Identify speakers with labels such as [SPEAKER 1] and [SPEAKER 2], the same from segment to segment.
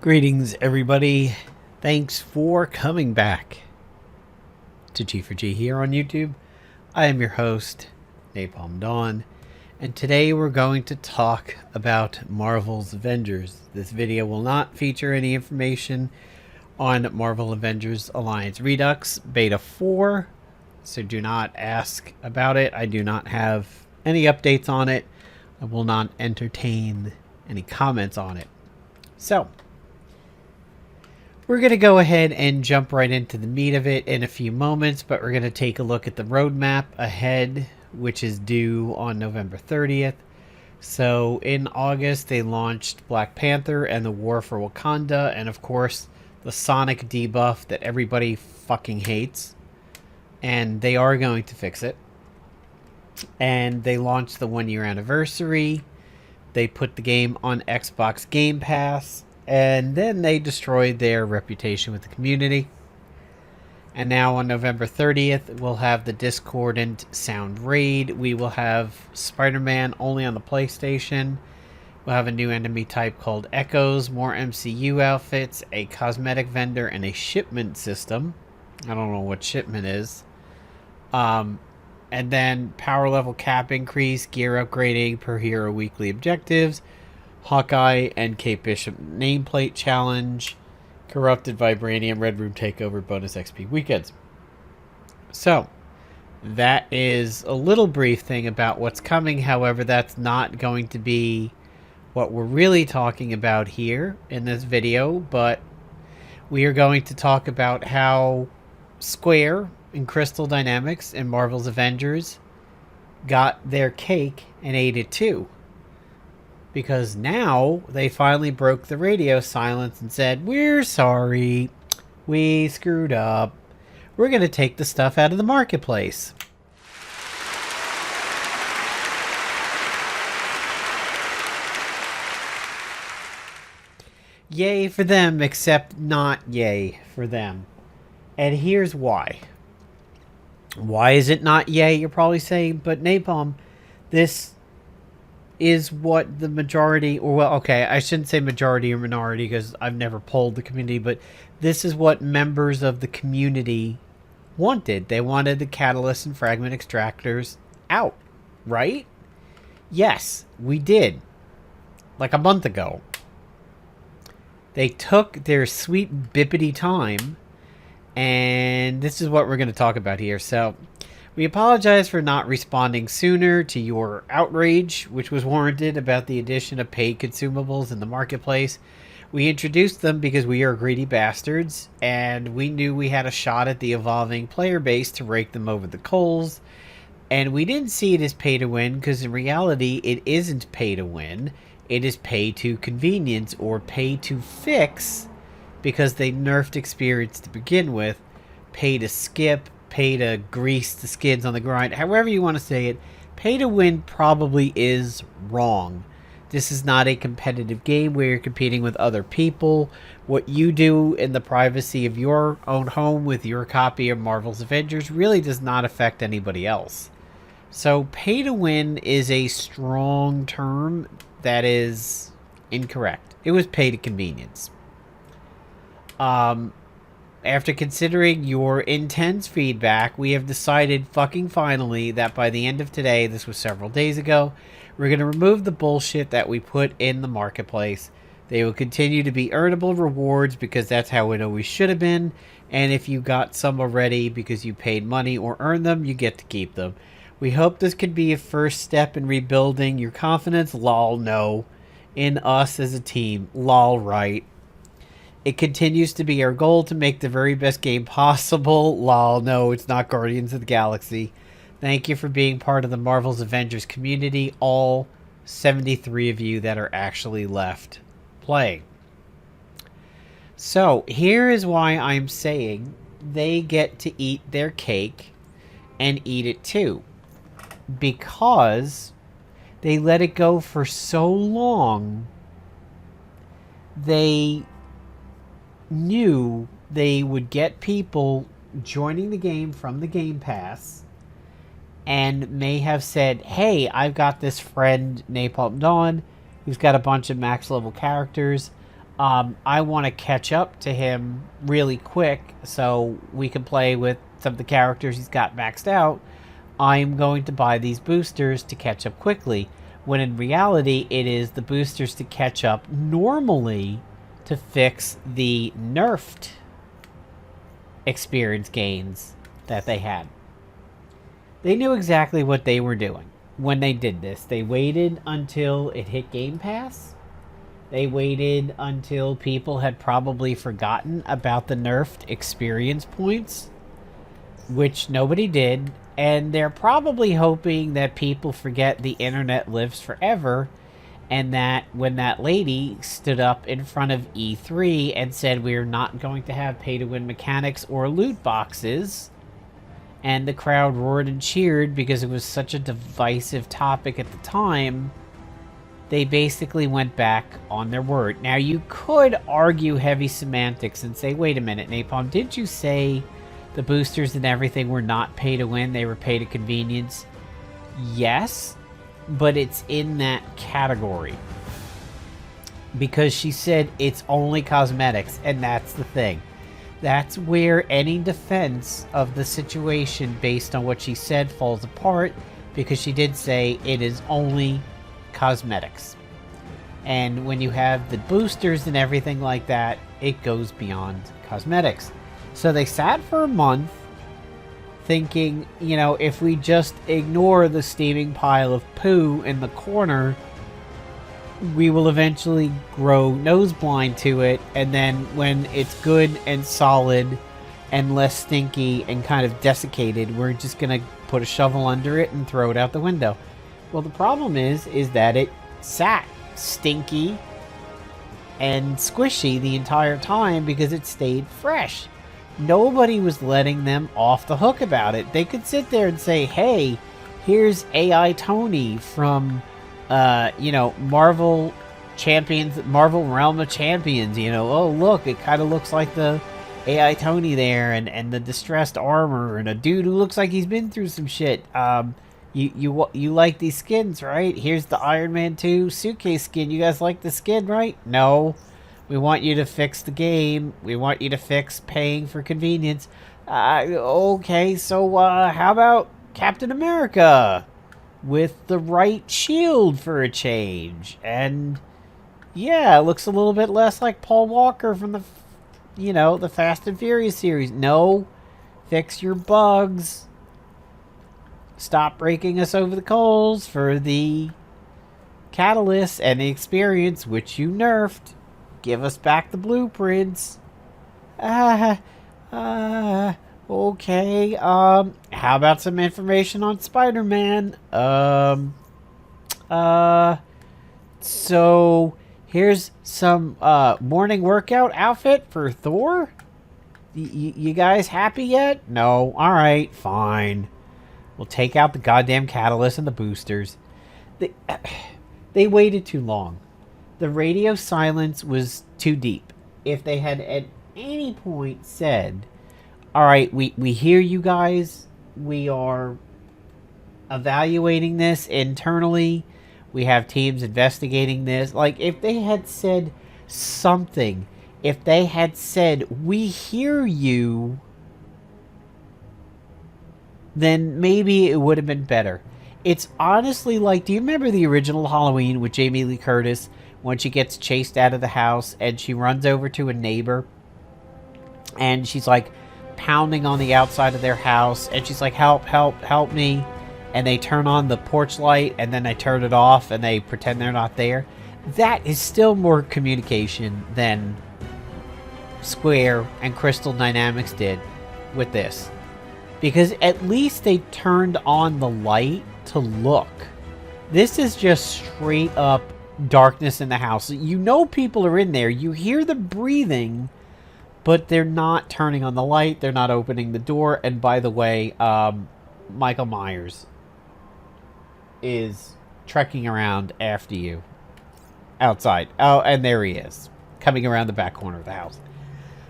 [SPEAKER 1] Greetings, everybody. Thanks for coming back to G4G here on YouTube. I am your host, Napalm Dawn, and today we're going to talk about Marvel's Avengers. This video will not feature any information on Marvel Avengers Alliance Redux Beta 4, so do not ask about it. I do not have any updates on it. I will not entertain any comments on it. So, we're going to go ahead and jump right into the meat of it in a few moments, but we're going to take a look at the roadmap ahead, which is due on November 30th. So in August, they launched Black Panther and the War for Wakanda, and of course, the Sonic debuff that everybody fucking hates. And they are going to fix it. And they launched the 1-year anniversary. They put the game on Xbox Game Pass. And then they destroyed their reputation with the community. And now on November 30th, we'll have the Discordant Sound Raid. We will have Spider-Man only on the PlayStation. We'll have a new enemy type called Echoes, more MCU outfits, a cosmetic vendor, and a shipment system. I don't know what shipment is. And then power level cap increase, gear upgrading per hero weekly objectives, Hawkeye and Kate Bishop nameplate challenge, corrupted vibranium red room takeover bonus XP weekends. So that is a little brief thing about what's coming. However, that's not going to be what we're really talking about here in this video, but we are going to talk about how Square and Crystal Dynamics and Marvel's Avengers got their cake and ate it too. Because now they finally broke the radio silence and said, "We're sorry. We screwed up. We're going to take the stuff out of the marketplace." Yay for them, except not yay for them. And here's why. Why is it not yay, you're probably saying? But Napalm, this is what the majority, or well, okay, I shouldn't say majority or minority because I've never polled the community, but this is what members of the community wanted. They wanted the catalyst and fragment extractors out, right? Yes, we did. Like a month ago. They took their sweet bippity time, and this is what we're going to talk about here. So, we apologize for not responding sooner to your outrage, which was warranted about the addition of paid consumables in the marketplace. We introduced them because we are greedy bastards, and we knew we had a shot at the evolving player base to rake them over the coals. And we didn't see it as pay to win, because in reality, it isn't pay to win. It is pay to convenience, or pay to fix, because they nerfed experience to begin with. Pay to skip, pay to grease the skids on the grind, however you want to say it. Pay to win probably is wrong. This is not a competitive game where you're competing with other people. What you do in the privacy of your own home with your copy of Marvel's Avengers really does not affect anybody else. So pay to win is a strong term that is incorrect. It was pay to convenience. After considering your intense feedback, we have decided fucking finally that by the end of today, this was several days ago, we're going to remove the bullshit that we put in the marketplace. They will continue to be earnable rewards because that's how it always should have been. And if you got some already because you paid money or earned them, you get to keep them. We hope this could be a first step in rebuilding your confidence. Lol, no. In us as a team. Lol, right. It continues to be our goal to make the very best game possible. Lol, no, it's not Guardians of the Galaxy. Thank you for being part of the Marvel's Avengers community, all 73 of you that are actually left playing. So, here is why I'm saying they get to eat their cake and eat it too. Because they let it go for so long, they knew they would get people joining the game from the Game Pass and may have said, "Hey, I've got this friend, Napalm Dawn, who's got a bunch of max level characters. I want to catch up to him really quick so we can play with some of the characters he's got maxed out. I'm going to buy these boosters to catch up quickly, when in reality it is the boosters to catch up normally to fix the nerfed experience gains that they had. They knew exactly what they were doing when they did this. They waited until it hit Game Pass. They waited until people had probably forgotten about the nerfed experience points, which nobody did, and they're probably hoping that people forget the internet lives forever, and that when that lady stood up in front of E3 and said we're not going to have pay-to-win mechanics or loot boxes, and the crowd roared and cheered because it was such a divisive topic at the time, they basically went back on their word. Now, you could argue heavy semantics and say, wait a minute, Napalm, didn't you say the boosters and everything were not pay to win, they were pay to convenience? Yes, but it's in that category. Because she said it's only cosmetics, and that's the thing. That's where any defense of the situation based on what she said falls apart, because she did say it is only cosmetics. And when you have the boosters and everything like that, it goes beyond cosmetics. So they sat for a month thinking, you know, if we just ignore the steaming pile of poo in the corner, we will eventually grow nose blind to it, and then when it's good and solid and less stinky and kind of desiccated, we're just gonna put a shovel under it and throw it out the window. Well, the problem is that it sat stinky and squishy the entire time because it stayed fresh. Nobody was letting them off the hook about it. They could sit there and say, hey, here's AI Tony from, Marvel Champions, Marvel Realm of Champions, oh, look, it kind of looks like the AI Tony there, and the distressed armor, and a dude who looks like he's been through some shit. You like these skins, right? Here's the Iron Man 2 suitcase skin. You guys like the skin, right? No. We want you to fix the game. We want you to fix paying for convenience. Okay, so how about Captain America with the right shield for a change? And yeah, it looks a little bit less like Paul Walker from the Fast and Furious series. No, fix your bugs. Stop breaking us over the coals for the catalyst and the experience, which you nerfed. Give us back the blueprints. Okay. How about some information on Spider-Man? So here's some morning workout outfit for Thor. You guys happy yet? No. All right, fine. We'll take out the goddamn catalyst and the boosters. They waited too long. The radio silence was too deep. If they had at any point said, all right, we hear you guys. We are evaluating this internally. We have teams investigating this. Like, if they had said something, if they had said, we hear you, then maybe it would have been better. It's honestly like, do you remember the original Halloween with Jamie Lee Curtis when she gets chased out of the house and she runs over to a neighbor and she's like pounding on the outside of their house and she's like, help, help, help me. And they turn on the porch light and then they turn it off and they pretend they're not there. That is still more communication than Square and Crystal Dynamics did with this. Because at least they turned on the light to look. This is just straight up darkness in the house. You know people are in there. You hear the breathing, but they're not turning on the light. They're not opening the door. And by the way, Michael Myers is trekking around after you outside. Oh, and there he is, coming around the back corner of the house.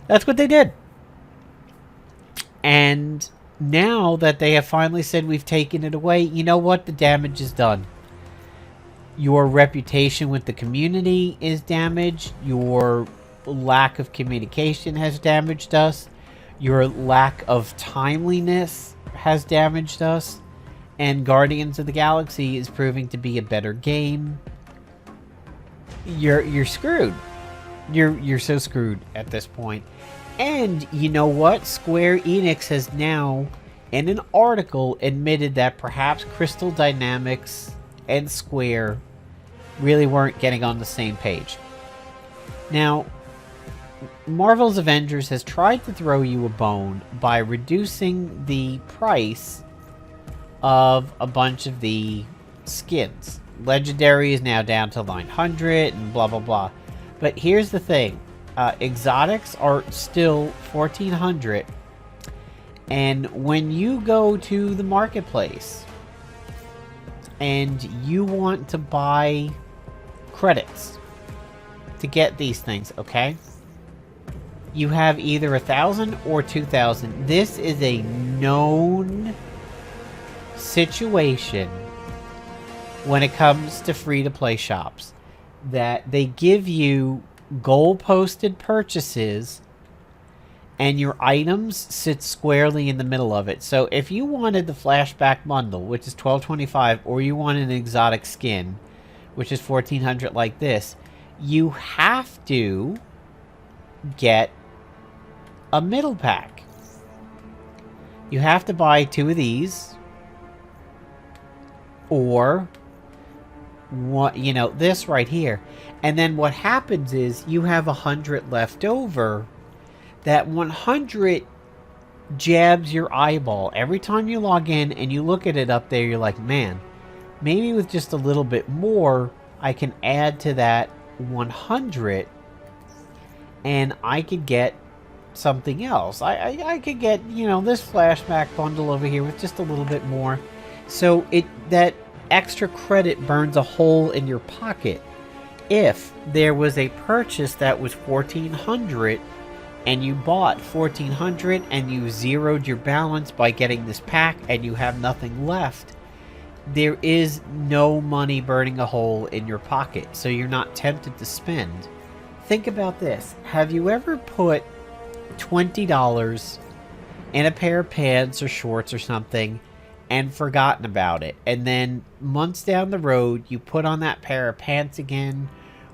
[SPEAKER 1] That's what they did. And now that they have finally said we've taken it away, you know what? The damage is done. Your reputation with the community is damaged. Your lack of communication has damaged us. Your lack of timeliness has damaged us. And Guardians of the Galaxy is proving to be a better game. You're screwed. You're so screwed at this point. And you know what? Square Enix has now, in an article, admitted that perhaps Crystal Dynamics and Square really weren't getting on the same page. Now, Marvel's Avengers has tried to throw you a bone by reducing the price of a bunch of the skins. Legendary is now down to 900 and blah blah blah. But here's the thing. Exotics are still 1400, and when you go to the marketplace and you want to buy credits to get these things, okay, you have either 1,000 or 2,000. This is a known situation when it comes to free-to-play shops, that they give you goal-posted purchases and your items sit squarely in the middle of it. So if you wanted the flashback bundle, which is $12.25, or you want an exotic skin, which is $1,400 like this, you have to get a middle pack. You have to buy 2 of these, or what, you know, this right here. And then what happens is you have 100 left over. That 100 jabs your eyeball. Every time you log in and you look at it up there, you're like, man, maybe with just a little bit more, I can add to that 100 and I could get something else. I could get, you know, this flashback bundle over here with just a little bit more. So that extra credit burns a hole in your pocket. If there was a purchase that was 1,400 and you bought 1,400 and you zeroed your balance by getting this pack and you have nothing left, there is no money burning a hole in your pocket, so you're not tempted to spend. Think about this. Have you ever put $20 in a pair of pants or shorts or something and forgotten about it, and then months down the road you put on that pair of pants again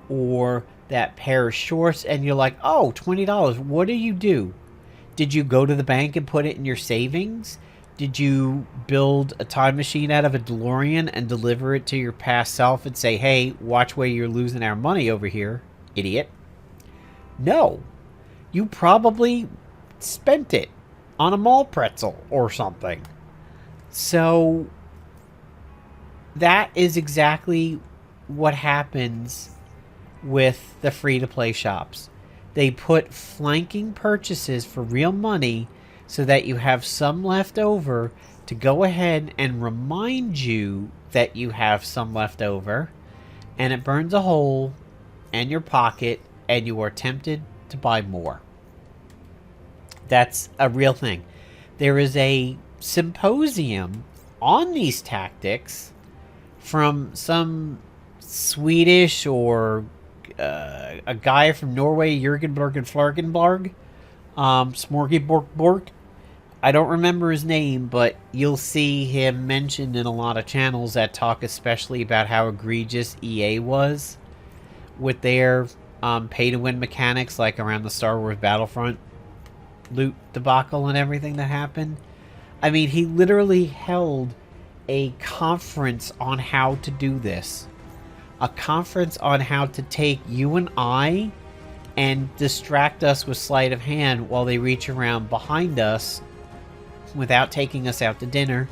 [SPEAKER 1] or that pair of shorts and you're like, oh, $20, what do you do? Did you go to the bank and put it in your savings? Did you build a time machine out of a DeLorean and deliver it to your past self and say, hey, watch where you're losing our money over here, idiot? No. You probably spent it on a mall pretzel or something. So that is exactly what happens with the free-to-play shops. They put flanking purchases for real money so that you have some left over to go ahead and remind you that you have some left over, and it burns a hole in your pocket and you are tempted to buy more. That's a real thing. There is a symposium on these tactics from some Swedish or a guy from Norway, Jürgen Flargenblarg, Smorgiborg. I don't remember his name, but you'll see him mentioned in a lot of channels that talk especially about how egregious EA was with their pay-to-win mechanics, like around the Star Wars Battlefront loot debacle and everything that happened. I mean, he literally held a conference on how to do this. A conference on how to take you and I and distract us with sleight of hand while they reach around behind us without taking us out to dinner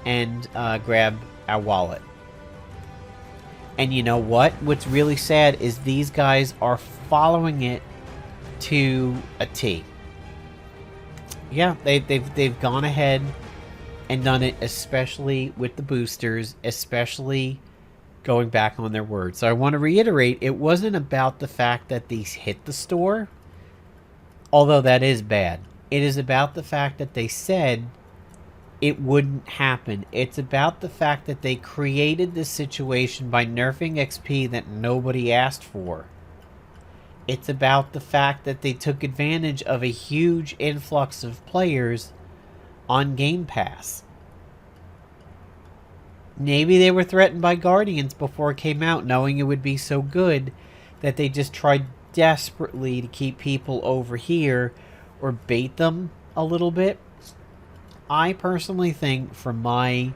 [SPEAKER 1] and grab our wallet. And you know what? What's really sad is these guys are following it to a T. Yeah, they've gone ahead and done it, especially with the boosters, especially going back on their word. So I want to reiterate, it wasn't about the fact that these hit the store, although that is bad. It is about the fact that they said it wouldn't happen. It's about the fact that they created this situation by nerfing XP that nobody asked for. It's about the fact that they took advantage of a huge influx of players on Game Pass. Maybe they were threatened by Guardians before it came out, knowing it would be so good that they just tried desperately to keep people over here or bait them a little bit. I personally think from my,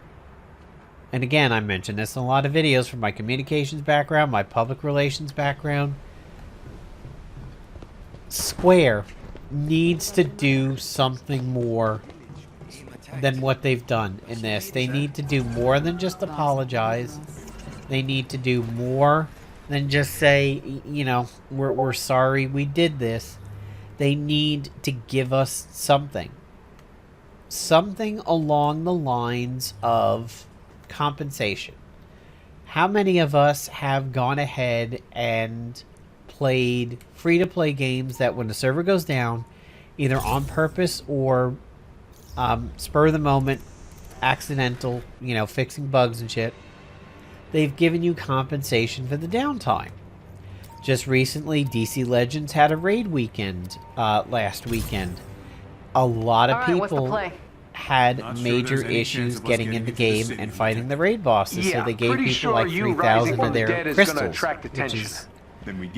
[SPEAKER 1] and again, I mentioned this in a lot of videos, from my communications background, my public relations background, Square needs to do something more than what they've done in this. They need to do more than just apologize. They need to do more than just say, you know, we're sorry we did this. They need to give us something. Something along the lines of compensation. How many of us have gone ahead and played free-to-play games that when the server goes down, either on purpose or spur of the moment, accidental, you know, fixing bugs and shit, they've given you compensation for the downtime. Just recently, DC Legends had a raid weekend last weekend. A lot of people had major issues getting in the game and fighting the raid bosses, so they gave people like 3,000 of their crystals, which is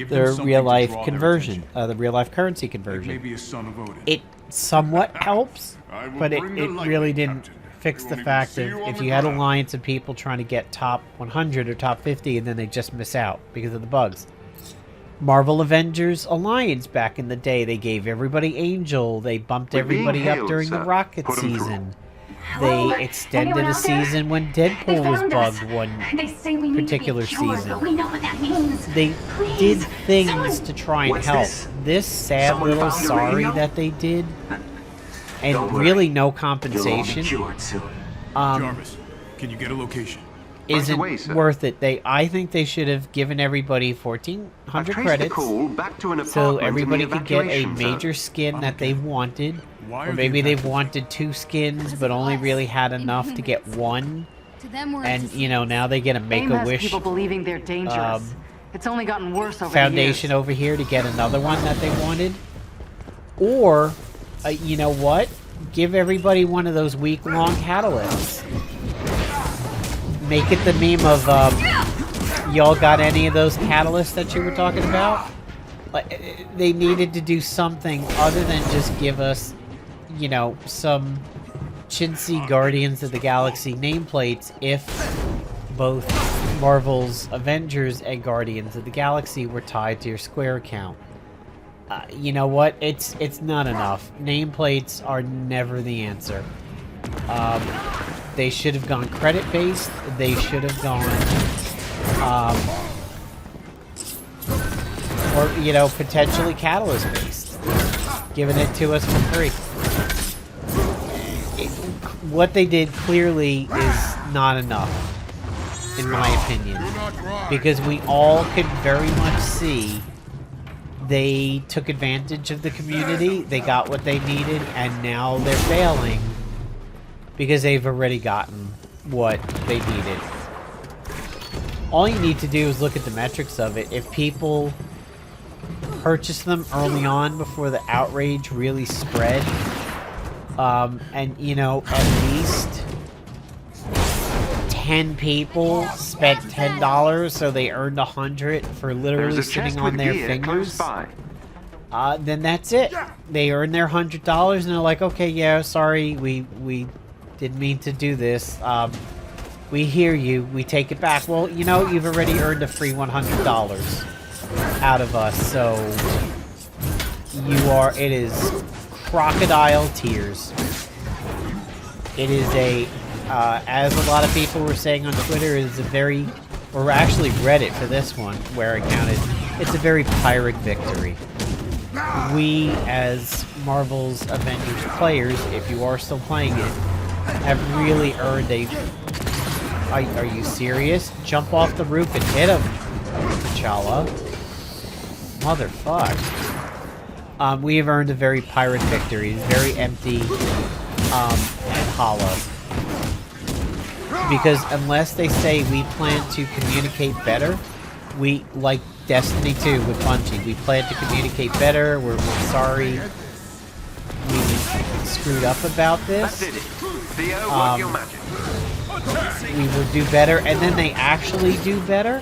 [SPEAKER 1] their real-life conversion, the real-life currency conversion. It somewhat helps, but it really didn't fix the fact of if you had an alliance of people trying to get top 100 or top 50 and then they just miss out because of the bugs. Marvel Avengers Alliance back in the day, they gave everybody Angel, they bumped everybody up during the Rocket season. They extended a season when Deadpool was bugged one particular season.
[SPEAKER 2] We know what that means.
[SPEAKER 1] They did things to try and help. This sad little sorry that they did, and really no compensation,
[SPEAKER 3] Jarvis, can you get a location?
[SPEAKER 1] isn't worth it. I think they should have given everybody 1,400 credits so everybody could get a major skin that they wanted. Or maybe they've wanted 2 skins but only really had enough to get 1. And, you know, now they get a Make-A-Wish
[SPEAKER 2] people believing they're dangerous. It's only gotten worse over
[SPEAKER 1] foundation
[SPEAKER 2] the years.
[SPEAKER 1] over here to get another one that they wanted. Or, you know what? Give everybody one of those week-long catalysts. Make it the meme of, y'all got any of those catalysts that you were talking about? Like, they needed to do something other than just give us, you know, some chintzy Guardians of the Galaxy nameplates if both Marvel's Avengers and Guardians of the Galaxy were tied to your Square account. You know what? It's not enough. Nameplates are never the answer. They should have gone credit-based. They should have gone, or, you know, potentially catalyst-based. Giving it to us for free. What they did clearly is not enough, in my opinion. Because we all could very much see they took advantage of the community, they got what they needed, and now they're failing because they've already gotten what they needed. All you need to do is look at the metrics of it. If people purchase them early on before the outrage really spread, and, you know, at least 10 people spent $10, so they earned $100 for literally sitting on their fingers, then that's it. They earn their $100 and they're like, okay, yeah, sorry, we didn't mean to do this. We hear you. We take it back. Well, you know, you've already earned a free $100 out of us, so it is crocodile tears. It is as a lot of people were saying on Twitter, it is a very, or actually Reddit for this one, where it counted, it's a very pirate victory. We, as Marvel's Avengers players, if you are still playing it, have really earned a... Are you serious? Jump off the roof and hit him, T'Challa. Motherfuck. We have earned a very pirate victory. Very empty and hollow. Because unless they say we plan to communicate better, we, like Destiny 2 with Bungie, we plan to communicate better, we're sorry we screwed up about this. We will do better, and then they actually do better.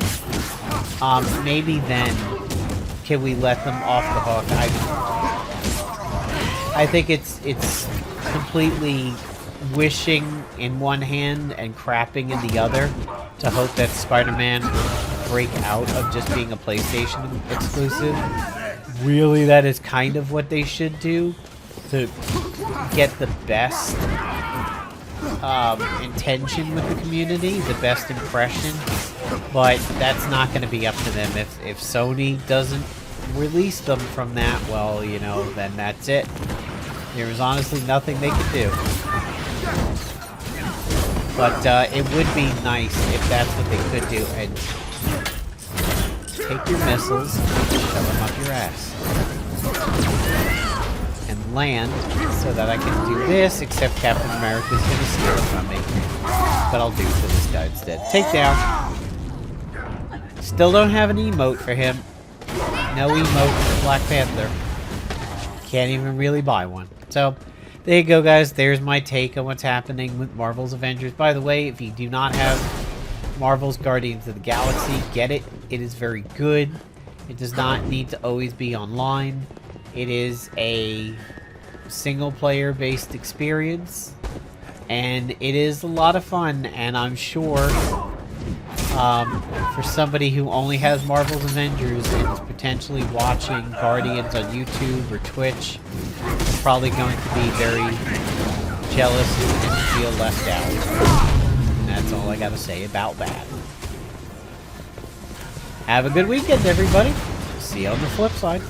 [SPEAKER 1] Maybe then can we let them off the hook. I think it's completely wishing in one hand and crapping in the other to hope that Spider-Man will break out of just being a PlayStation exclusive. Really, that is kind of what they should do to get the best intention with the community, the best impression. But that's not going to be up to them. If Sony doesn't release them from that, well, you know, then that's it. There's honestly nothing they can do. But it would be nice if that's what they could do. And take your missiles and shove them up your ass. And land so that I can do this, except Captain America's going to steal it from me. But I'll do it for this guy instead. Take down. Still don't have an emote for him. No emote for Black Panther. Can't even really buy one. So, there you go, guys. There's my take on what's happening with Marvel's Avengers. By the way, if you do not have Marvel's Guardians of the Galaxy, get it. It is very good. It does not need to always be online. It is a single-player based experience. And it is a lot of fun. And I'm sure for somebody who only has Marvel's Avengers and is potentially watching Guardians on YouTube or Twitch, is probably going to be very jealous and feel left out. And that's all I gotta say about that. Have a good weekend, everybody. See you on the flip side.